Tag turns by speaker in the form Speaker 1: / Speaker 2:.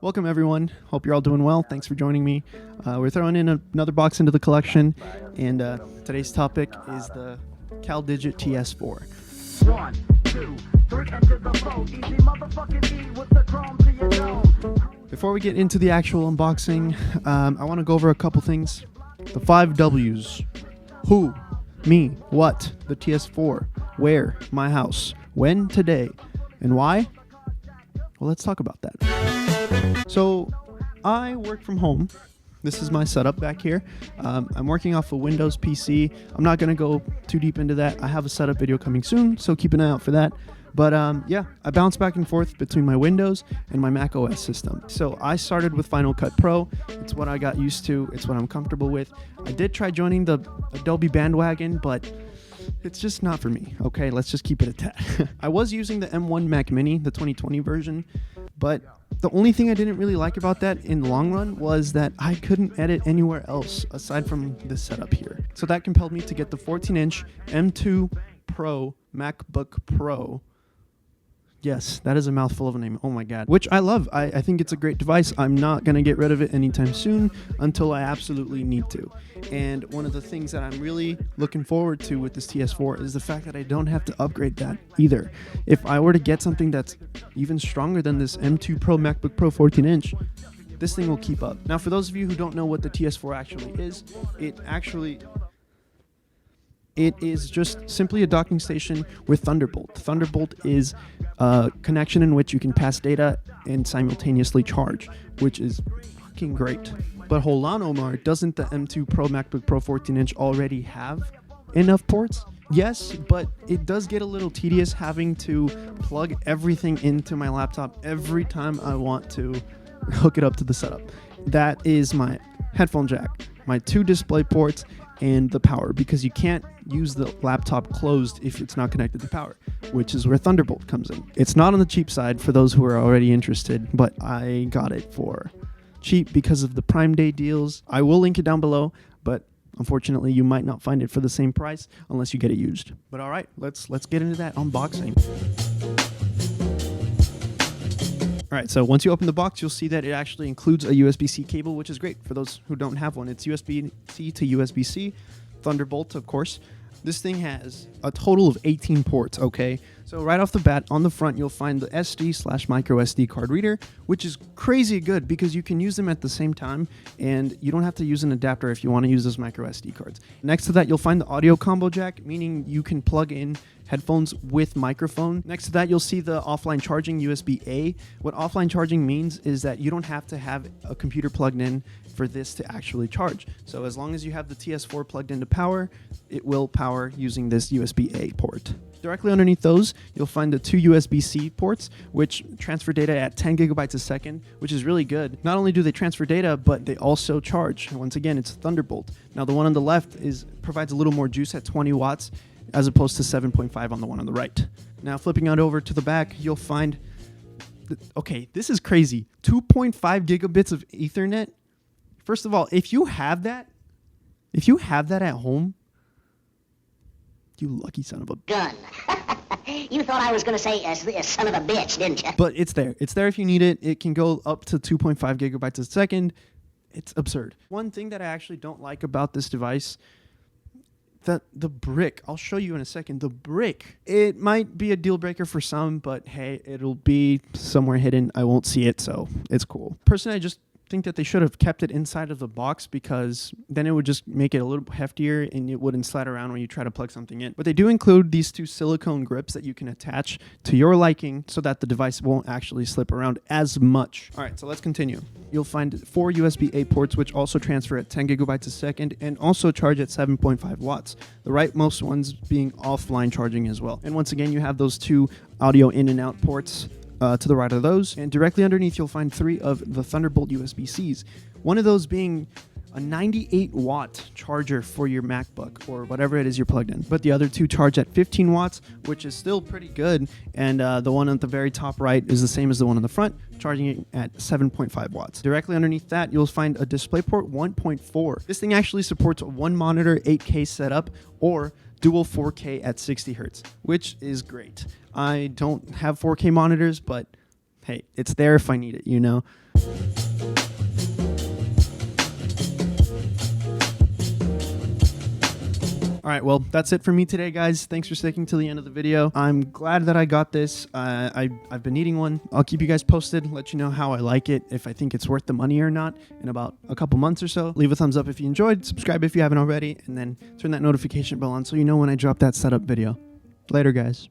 Speaker 1: Welcome everyone. Hope you're all doing well. Thanks for joining me. We're throwing in another box into the collection, and today's topic is the CalDigit TS4.
Speaker 2: 1, 2, 3, enter the flow. Easy motherfucking E with the chrome to your dome.
Speaker 1: Before we get into the actual unboxing, I want to go over a couple things. The 5 W's. Who, me, what, the TS4, where, my house, when, today, and why? Well, let's talk about that. So, I work from home. This is my setup back here. I'm working off a Windows PC. I'm not going to go too deep into that. I have a setup video coming soon, so keep an eye out for that. But yeah, I bounce back and forth between my Windows and my Mac OS system. So I started with Final Cut Pro. It's what I got used to. It's what I'm comfortable with. I did try joining the Adobe bandwagon, but it's just not for me. Okay, let's just keep it at that. I was using the M1 Mac Mini, the 2020 version, but the only thing I didn't really like about that in the long run was that I couldn't edit anywhere else aside from this setup here. So that compelled me to get the 14-inch M2 Pro MacBook Pro. Yes, that is a mouthful of a name. Oh my God. Which I love. I think it's a great device. I'm not going to get rid of it anytime soon until I absolutely need to. And one of the things that I'm really looking forward to with this TS4 is the fact that I don't have to upgrade that either. If I were to get something that's even stronger than this M2 Pro MacBook Pro 14-inch, this thing will keep up. Now, for those of you who don't know what the TS4 actually is, it is just simply a docking station with Thunderbolt. Thunderbolt is a connection in which you can pass data and simultaneously charge, which is fucking great. But hold on, Omar, doesn't the M2 Pro MacBook Pro 14-inch already have enough ports? Yes, but it does get a little tedious having to plug everything into my laptop every time I want to hook it up to the setup. That is my headphone jack, my 2 display ports, and the power, because you can't use the laptop closed if it's not connected to power, which is where Thunderbolt comes in. It's not on the cheap side for those who are already interested, but I got it for cheap because of the Prime Day deals. I will link it down below, but unfortunately you might not find it for the same price unless you get it used. But all right, let's get into that unboxing. All right, so once you open the box, you'll see that it actually includes a USB-C cable, which is great for those who don't have one. It's USB-C to USB-C, Thunderbolt, of course. This thing has a total of 18 ports, okay? So right off the bat, on the front, you'll find the SD/micro SD card reader, which is crazy good because you can use them at the same time, and you don't have to use an adapter if you want to use those micro SD cards. Next to that, you'll find the audio combo jack, meaning you can plug in headphones with microphone. Next to that, you'll see the offline charging USB-A. What offline charging means is that you don't have to have a computer plugged in for this to actually charge. So as long as you have the TS4 plugged into power, it will power using this USB-A port. Directly underneath those, you'll find the 2 USB-C ports, which transfer data at 10 gigabytes a second, which is really good. Not only do they transfer data, but they also charge. Once again, it's Thunderbolt. Now, the one on the left provides a little more juice at 20 watts, as opposed to 7.5 on the one on the right. Now, flipping out over to the back, you'll find, okay, this is crazy. 2.5 gigabits of Ethernet. First of all, if you have that at home, you lucky son of a
Speaker 3: gun. You thought I was going to say son of a bitch, didn't you?
Speaker 1: But it's there. It's there if you need it. It can go up to 2.5 gigabytes a second. It's absurd. One thing that I actually don't like about this device, the brick, I'll show you in a second. The brick, it might be a deal breaker for some, but hey, it'll be somewhere hidden. I won't see it, so it's cool. Personally, I just think that they should have kept it inside of the box because then it would just make it a little heftier and it wouldn't slide around when you try to plug something in. But they do include these 2 silicone grips that you can attach to your liking so that the device won't actually slip around as much. All right, so let's continue. You'll find 4 USB-A ports, which also transfer at 10 gigabytes a second and also charge at 7.5 watts. The rightmost ones being offline charging as well. And once again, you have those 2 audio in and out ports to the right of those, and directly underneath you'll find 3 of the Thunderbolt USB-Cs. One of those being a 98 watt charger for your MacBook or whatever it is you're plugged in. But the other 2 charge at 15 watts, which is still pretty good. And the one at the very top right is the same as the one on the front, charging it at 7.5 watts. Directly underneath that, you'll find a DisplayPort 1.4. This thing actually supports a 1 monitor 8K setup or dual 4K at 60 hertz, which is great. I don't have 4K monitors, but hey, it's there if I need it, you know? All right, well, that's it for me today, guys. Thanks for sticking to the end of the video. I'm glad that I got this. I've been needing one. I'll keep you guys posted, let you know how I like it, if I think it's worth the money or not in about a couple months or so. Leave a thumbs up if you enjoyed, subscribe if you haven't already, and then turn that notification bell on so you know when I drop that setup video. Later, guys.